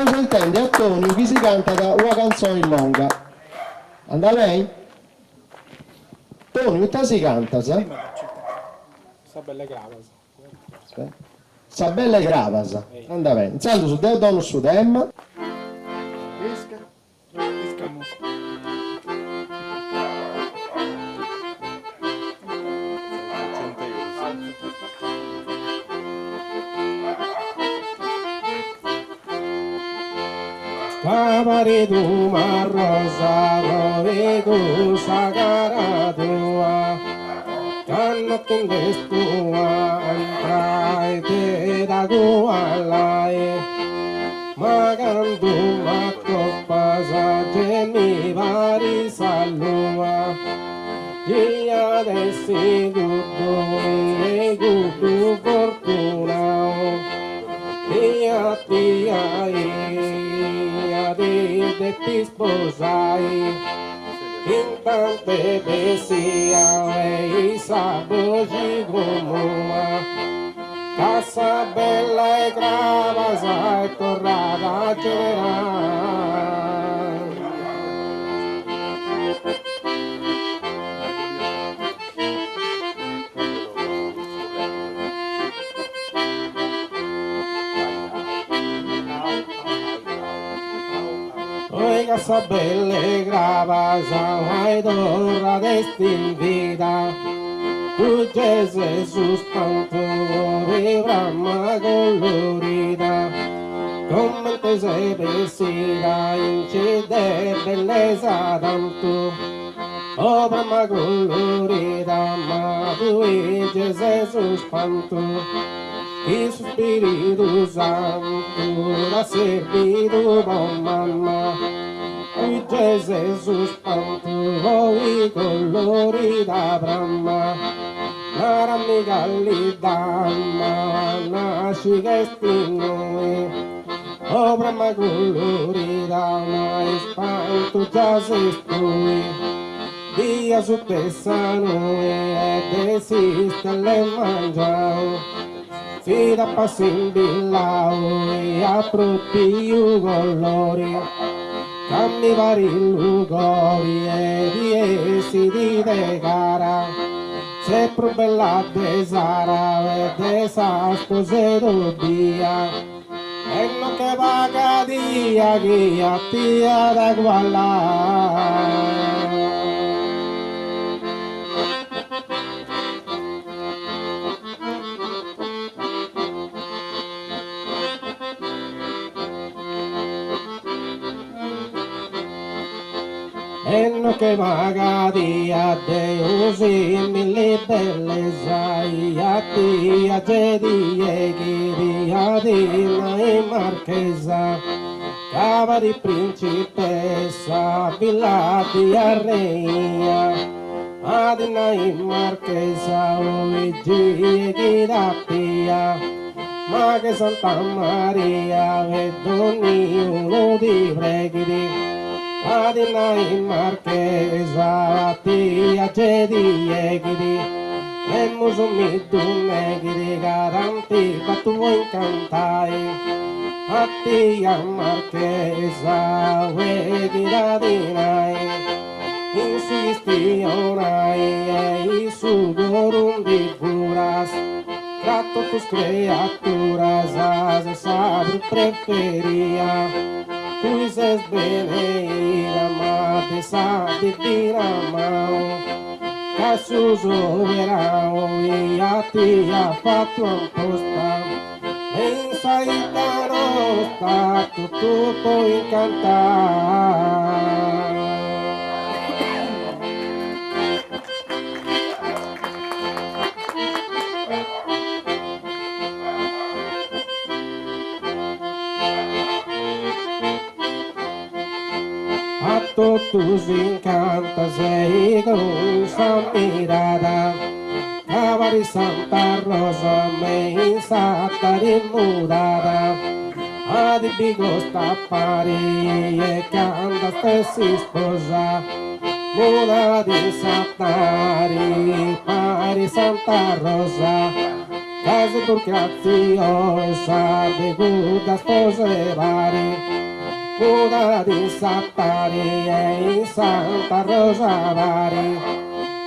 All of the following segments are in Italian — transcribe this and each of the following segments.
cosa intende a Tonio chi si canta da una canzone longa? Anda lei? Tonio, che si canta, sa? Sa belle grave. Sa belle gravasa. Anda bene. Santo su te dono su temma. Isca. Isca mo. Pavaridu marrosa, rovigu sagara tua, kannakin destua, antrai te dagu alai, magandu makopasa, jemi vari salua, dia desi gudu, gudu fortunao, dia de ti sposai, intante besia e sabogi gomua, casa bella e gravasa e torrada generale. Casa belle gravasa, hai d'ora destin vida, tu Jesus panto, Brahma colorida, come te sei vestita, incide bellezza tanto, oh Brahma colorida, ma tu Jesus panto, e Spirito Santo, da servito con mamma, qui c'è Gesù spanto, i colori da Brahma, narami galli damma, nasci che noi, oh Brahma colori da mai spanto già sei stui, dia su tessano e desiste le mangiao, fida passimbilao e approprio colori, cammi vari lugori e riesi di de gara, se più bella desara e desasto se dobbia, e non che vaga dia che a tia da gualla. E non che magari a Deus mille bellezza, a ti a Gedi e Ghiri, a Dina e Marchesa, cava di principessa, villa di Arreia, a Dina e Marchesa, Luigi e Ghirapia, ma che Santa Maria, e doni uno di Breghidi, Adina in Marchesa, tia Gedi e Ghidi, e musumi duneghi garanti batu incantai, a tia Marchesa, vedi da dinai, insisti onai, e su gorum di furas, tratto tus criaturas, as sabro preferia, tu ses beneira, ma desa divina mão, caso soberano e a ti ha fatto apposta, in saída nostra tu puoi cantare. Todos encantas e com essa mirada, Cavari Santa Rosa, me insata mudada, a de bigosta pari e canta se sposa, muda di satari, pari Santa Rosa, case por graziosa, de guda spose vari. muda di Sattari e in Santa Rosa Vari.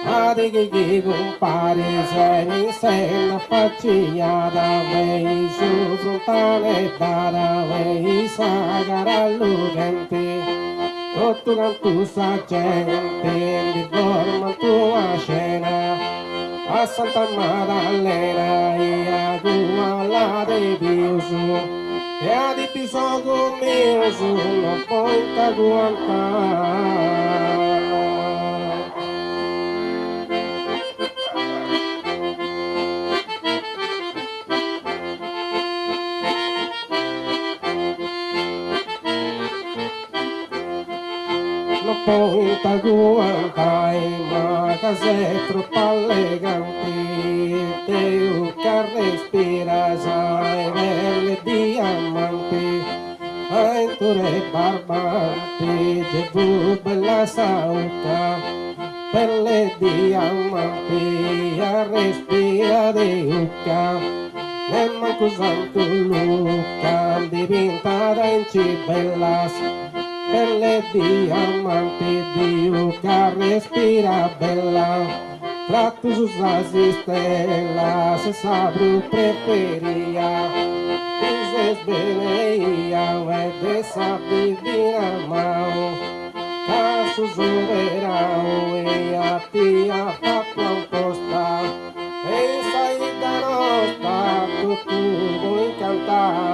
Adi che compari se mi sembra facciata, vei su frontale data, vei sagara lucenti, tutto canto sa gente, di forma tua scena, a Santa Maddalena, e a tua la de Piusu, e a di piso conmigo su, non puoi aguantare. Non puoi aguantare, ma che sei troppo elegante, te che respira, sai, belle diamanti, avventure barbanti, Gesù bella sauta, belle diamanti, a respira di ucca, e manco santo Luca, diventata in cibellas, belle diamanti, Dio che respira bella, tratto su sasi stella, se sabru preferia, se sveneia, vede sa divina mano, caso soverano, e a ti ha fatto apposta, e sai da nostra, tu vuoi cantare.